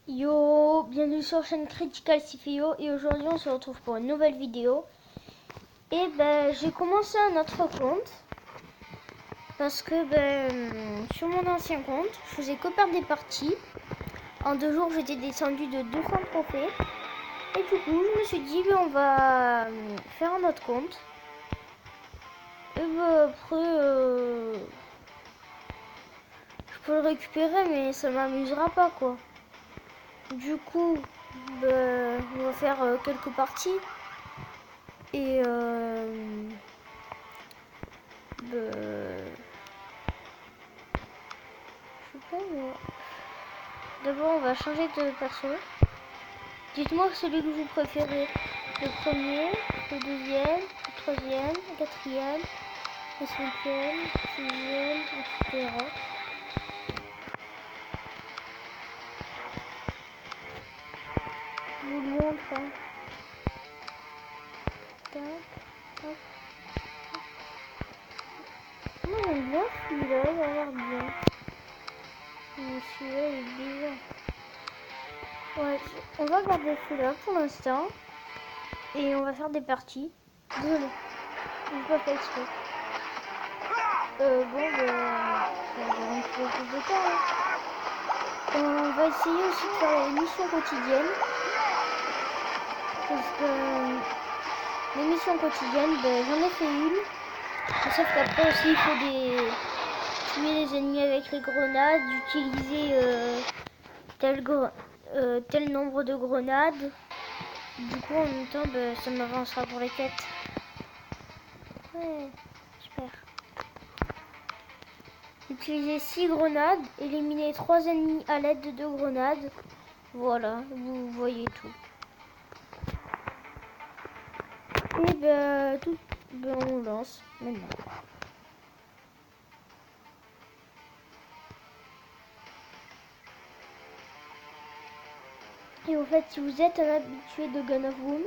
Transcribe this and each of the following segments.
Yo, bienvenue sur la chaîne Critical Cfeo et aujourd'hui on se retrouve pour une nouvelle vidéo. Et j'ai commencé un autre compte parce que sur mon ancien compte je faisais que perdre des parties. En 2 jours j'étais descendu de 200 trophées et du coup je me suis dit on va faire un autre compte. Et après je peux le récupérer mais ça m'amusera pas quoi. Du coup on va faire quelques parties. Et je sais pas moi. D'abord on va changer de perso. Dites-moi celui que vous préférez. Le premier, le deuxième, le troisième, le quatrième, le cinquième, le sixième, etc. Je vous le montre. Hein. Tac, hop. Moi j'aime bien celui-là, il a l'air bien. Mais celui-là il est bizarre. Ouais, on va garder celui-là pour l'instant. Et on va faire des parties. Désolé, j'ai pas fait exprès. On va un peu plus de temps. Hein. On va essayer aussi de faire les missions quotidiennes. Parce que les missions quotidiennes, j'en ai fait une. Sauf qu'après aussi, il faut tuer les ennemis avec les grenades, utiliser tel nombre de grenades. Du coup, en même temps, ça m'avancera pour les quêtes. Ouais, super. Utiliser 6 grenades, éliminer 3 ennemis à l'aide de 2 grenades. Voilà, vous voyez tout. Et on lance maintenant. Et au fait, si vous êtes un habitué de Gun of Boom,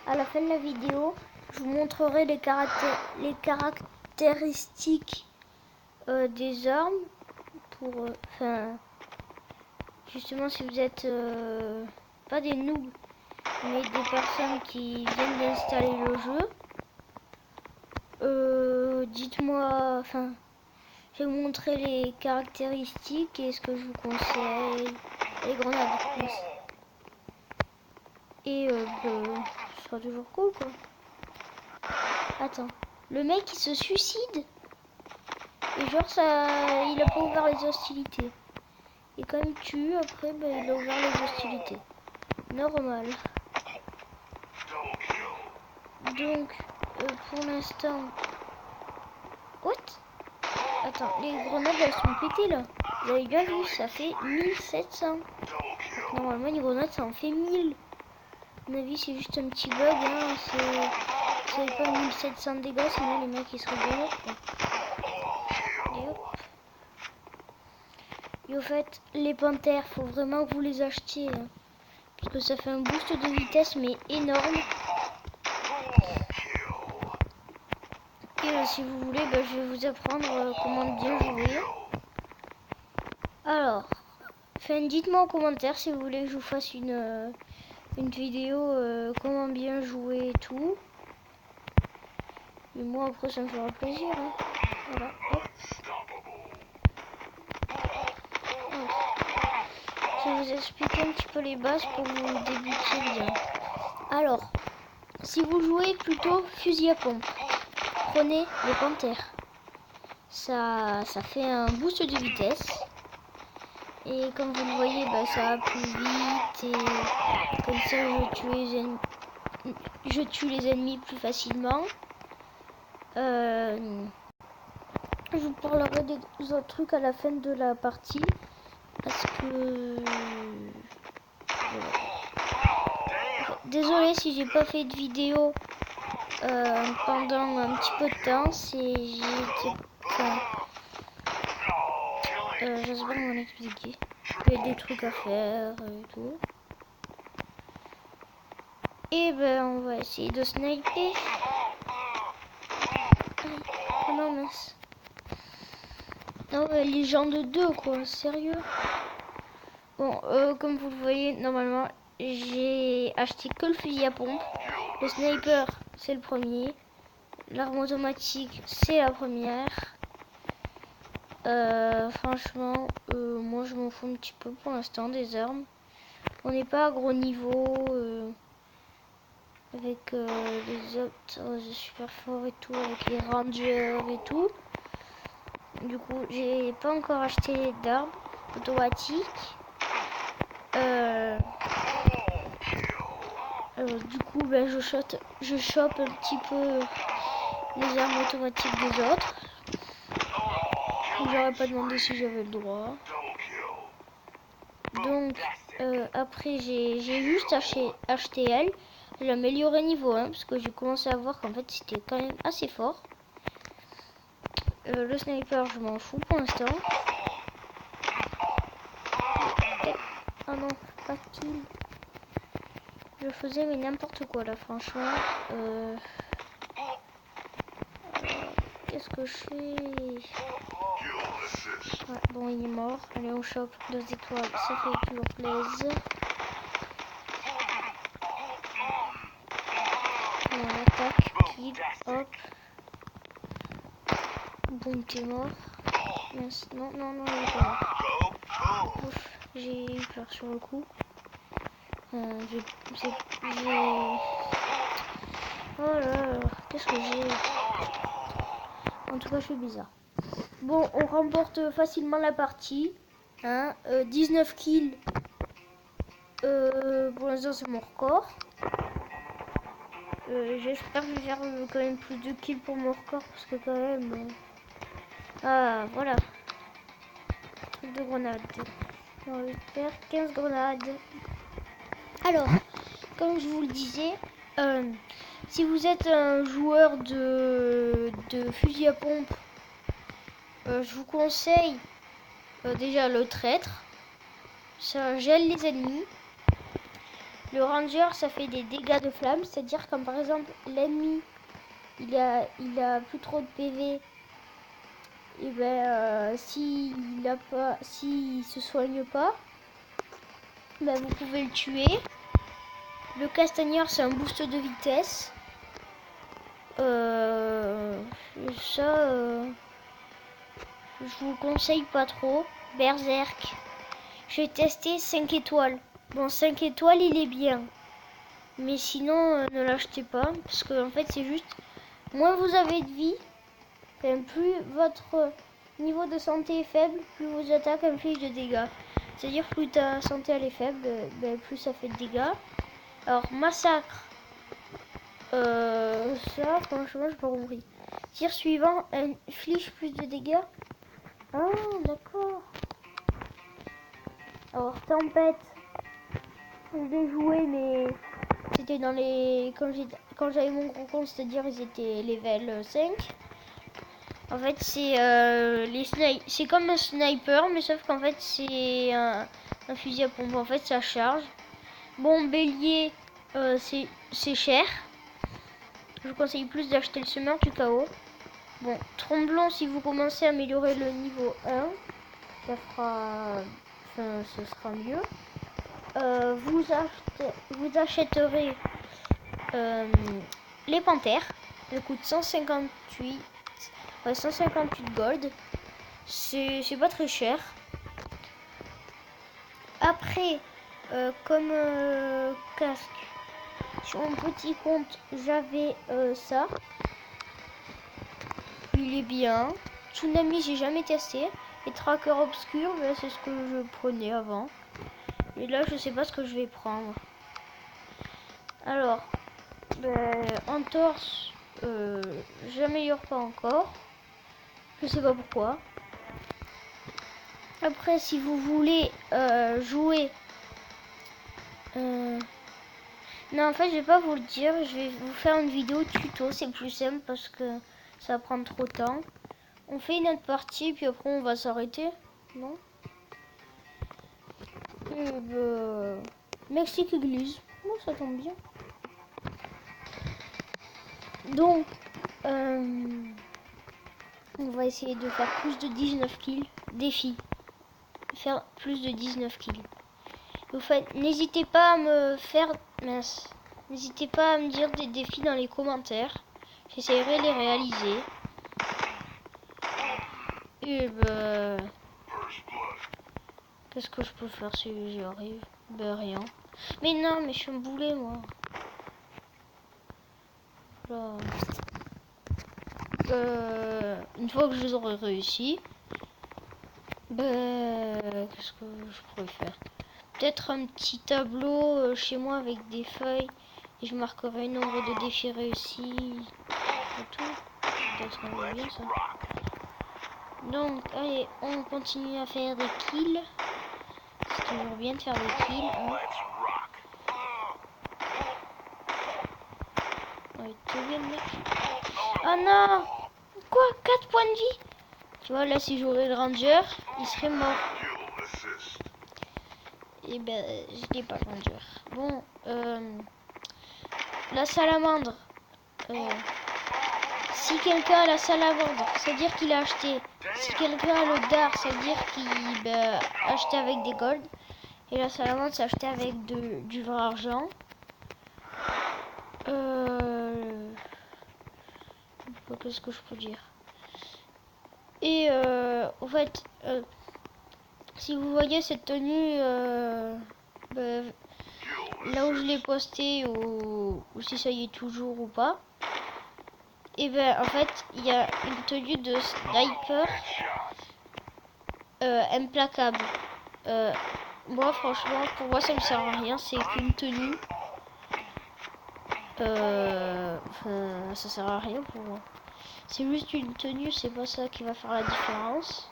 à la fin de la vidéo, je vous montrerai les caractéristiques des armes pour, justement si vous êtes pas des noobs, mais des personnes qui viennent d'installer le jeu. Dites-moi, je vais vous montrer les caractéristiques et ce que je vous conseille. Les grenades aussi. Et ce sera toujours cool quoi. Attends, le mec il se suicide. Et genre ça, il a pas ouvert les hostilités. Et quand il tue, après il a ouvert les hostilités. Normal. Donc pour l'instant... What? Attends, les grenades elles sont pétées là. Vous avez bien vu, ça fait 1700. Normalement les grenades ça en fait 1000. À mon avis c'est juste un petit bug. Hein. C'est pas 1700 dégâts, sinon les mecs ils seraient bien morts. Et hop. Et au fait, les panthères, faut vraiment que vous les achetiez. Hein. Parce que ça fait un boost de vitesse mais énorme. Et si vous voulez, je vais vous apprendre comment bien jouer. Alors, dites-moi en commentaire si vous voulez que je vous fasse une vidéo comment bien jouer et tout. Et moi après ça me fera plaisir. Hein. Voilà, hop. Je vais vous expliquer un petit peu les bases pour vous débuter bien. Alors, si vous jouez plutôt fusil à pompe, prenez les panthères. Ça fait un boost de vitesse. Et comme vous le voyez, ça va plus vite. Et comme ça, je tue les ennemis plus facilement. Je vous parlerai des autres trucs à la fin de la partie. Parce que... Désolée si j'ai pas fait de vidéo pendant un petit peu de temps. Je sais pas comment l'expliquer. Il y a des trucs à faire et tout. Et on va essayer de sniper. Oh non mince. Non les gens de 2 quoi, sérieux. Bon, comme vous le voyez, normalement, j'ai acheté que le fusil à pompe. Le sniper, c'est le premier. L'arme automatique, c'est la première. Franchement, moi je m'en fous un petit peu pour l'instant des armes. On n'est pas à gros niveau avec les autres super forts et tout, avec les rangers et tout. Du coup, j'ai pas encore acheté d'armes automatiques. Du coup, ben, je chope un petit peu les armes automatiques des autres. J'aurais pas demandé si j'avais le droit. Donc, après, j'ai juste acheté elle. J'ai amélioré niveau 1 parce que j'ai commencé à voir qu'en fait c'était quand même assez fort. Le sniper, je m'en fous pour l'instant. Oh non, pas de kill. Je faisais mais n'importe quoi là, franchement. Qu'est-ce que je fais? Ouais, bon, il est mort. Allez, on chope 2 étoiles, ça fait toujours plaisir. On attaque, kill, hop. Bon, t'es mort. Yes. Non, non, non, il est pas mort. Ouf, j'ai eu peur sur le coup. Oh là là, qu'est-ce que j'ai? En tout cas, je suis bizarre. Bon, on remporte facilement la partie. Hein, 19 kills. Pour l'instant, c'est mon record. J'espère que je vais faire quand même plus de kills pour mon record. Parce que quand même... Ah, voilà. Truc de grenade. On va faire 15 grenades. Alors, comme je vous le disais... si vous êtes un joueur de fusil à pompe, je vous conseille déjà le traître. Ça gèle les ennemis. Le ranger, ça fait des dégâts de flamme, c'est-à-dire comme par exemple l'ennemi il a plus trop de PV, et ben s'il se soigne pas, ben vous pouvez le tuer. Le castagneur, c'est un boost de vitesse. Ça, je vous le conseille pas trop. Berserk, j'ai testé 5 étoiles. Bon, 5 étoiles, il est bien. Mais sinon, ne l'achetez pas. Parce que en fait, c'est juste... Moins vous avez de vie, plus votre niveau de santé est faible, plus vos attaques infligent de dégâts. C'est-à-dire plus ta santé elle est faible, plus ça fait de dégâts. Alors, massacre. Ça, franchement, j'ai pas compris. Tir suivant inflige plus de dégâts. Ah, d'accord. Alors, tempête. Je l'ai joué, mais c'était dans les... Quand j'avais mon gros compte, c'est-à-dire ils étaient level 5. En fait, c'est comme un sniper, mais sauf qu'en fait, c'est un fusil à pompe. En fait, ça charge. Bon, bélier, c'est cher. Je vous conseille plus d'acheter le semeur du chaos. Bon, tromblon, si vous commencez à améliorer le niveau 1, ça fera... Enfin, ce sera mieux. Vous achèterez les panthères. Elles coûtent 158 gold. C'est pas très cher. Après, comme casque, sur mon petit compte, j'avais ça. Il est bien. Tsunami, j'ai jamais testé. Et tracker obscur, c'est ce que je prenais avant. Et là, je sais pas ce que je vais prendre. Alors, en torse, j'améliore pas encore. Je sais pas pourquoi. Après, si vous voulez jouer... Non, en fait, je vais pas vous le dire. Je vais vous faire une vidéo tuto. C'est plus simple parce que ça va prendre trop de temps. On fait une autre partie, puis après, on va s'arrêter. Non? Et Mexique Église. Bon, ça tombe bien. Donc, on va essayer de faire plus de 19 kills. Défi. Faire plus de 19 kills. Vous faites, n'hésitez pas à me faire, mince, n'hésitez pas à me dire des défis dans les commentaires. J'essaierai de les réaliser. Et ben, qu'est-ce que je peux faire si j'y arrive? Ben rien. Mais non, mais je suis un boulet moi. Là. Une fois que je les aurai réussi, ben qu'est-ce que je pourrais faire? Peut-être un petit tableau chez moi avec des feuilles et je marquerai le nombre de défis réussis et tout. Peut-être bien ça. Donc allez, on continue à faire des kills. C'est toujours bien de faire des kills. Hein. Ouais, tout bien le mec. Oh non! Quoi? 4 points de vie? Tu vois, là si j'aurais le ranger, il serait mort. Et ben, je n'ai pas le ranger. Bon, la salamandre. Si quelqu'un a la salamandre, ça veut dire qu'il a acheté. Si quelqu'un a le dard, ça veut dire qu'il a acheté avec des gold. Et la salamandre, c'est acheté avec du vrai argent. Qu'est-ce que je peux dire? Et en fait, si vous voyez cette tenue, là où je l'ai posté ou si ça y est toujours ou pas, et ben en fait il y a une tenue de sniper implacable. Moi franchement pour moi ça me sert à rien, c'est qu'une tenue. Ça sert à rien pour moi. C'est juste une tenue, c'est pas ça qui va faire la différence.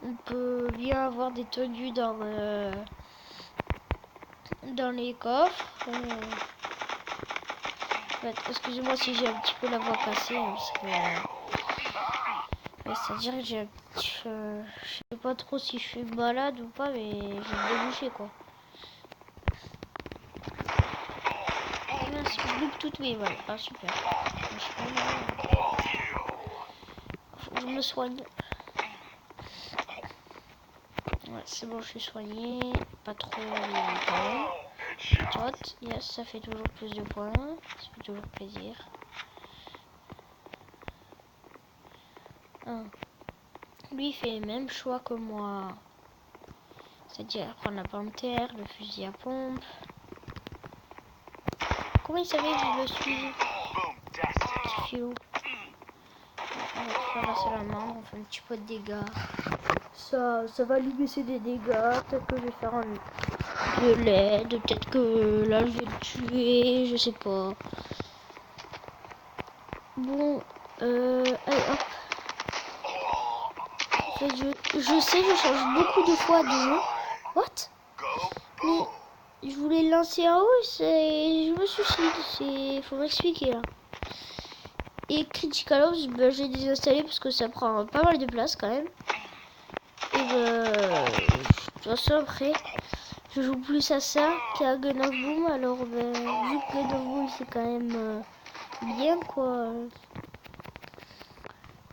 On peut bien avoir des tenues dans les coffres. Excusez-moi si j'ai un petit peu la voix cassée, parce que c'est-à-dire que je sais pas trop si je suis malade ou pas, mais j'ai débouché quoi. Mince, je loupe toutes mes balles. Ah super. Faut que je me soigne. Ouais, c'est bon, je suis soigné. Pas trop quand même. Yes, ça fait toujours plus de points. Ça fait toujours plaisir. Ah. Lui, il fait le même choix que moi. C'est-à-dire prendre la panthère, le fusil à pompe. Comment il savait que je le suis? Petit filou. On va faire la salamandre, on fait un petit peu de dégâts. Ça va lui baisser des dégâts. Peut-être que je vais faire de l'aide. Peut-être que là je vais le tuer. Je sais pas. Bon, allez hop. En fait, je sais, je change beaucoup de fois de jeu. What? Mais je voulais le lancer en haut, je me suicide. Faut m'expliquer là. Et Critical Ops, j'ai désinstallé parce que ça prend pas mal de place quand même. Et de toute façon après, je joue plus à ça qu'à Gun of Boom. Alors vu que Gun of Boom c'est quand même bien quoi.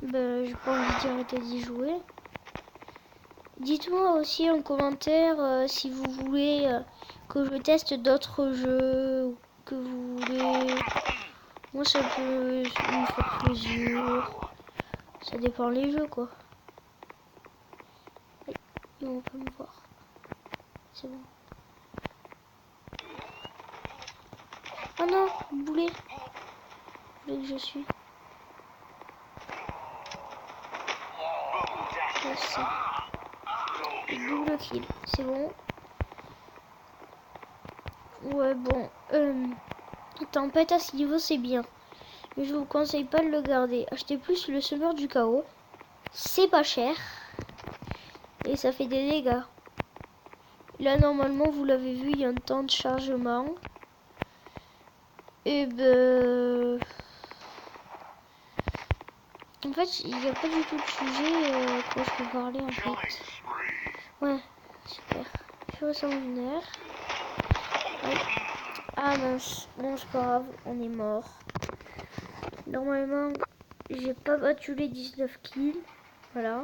J'ai pas envie d'arrêter d'y jouer. Dites-moi aussi en commentaire si vous voulez que je teste d'autres jeux, que vous voulez. Moi ça peut me faire plaisir. Ça dépend les jeux quoi. Ils vont pas me voir. C'est bon. Oh non, boulet. Boulet que je suis. Ça. Double kill, c'est bon. Ouais bon. Tempête à ce niveau c'est bien. Mais je vous conseille pas de le garder. Achetez plus le semeur du chaos. C'est pas cher. Et ça fait des dégâts. Là normalement vous l'avez vu, il y a un temps de chargement. Et en fait il n'y a pas du tout de sujet quand je peux parler en fait. Ouais, super. Je suis au 101 heure. Ouais. Ah mince, bon c'est pas grave, on est mort. Normalement j'ai pas battu les 19 kills. Voilà.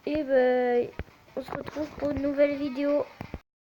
Et on se retrouve pour une nouvelle vidéo.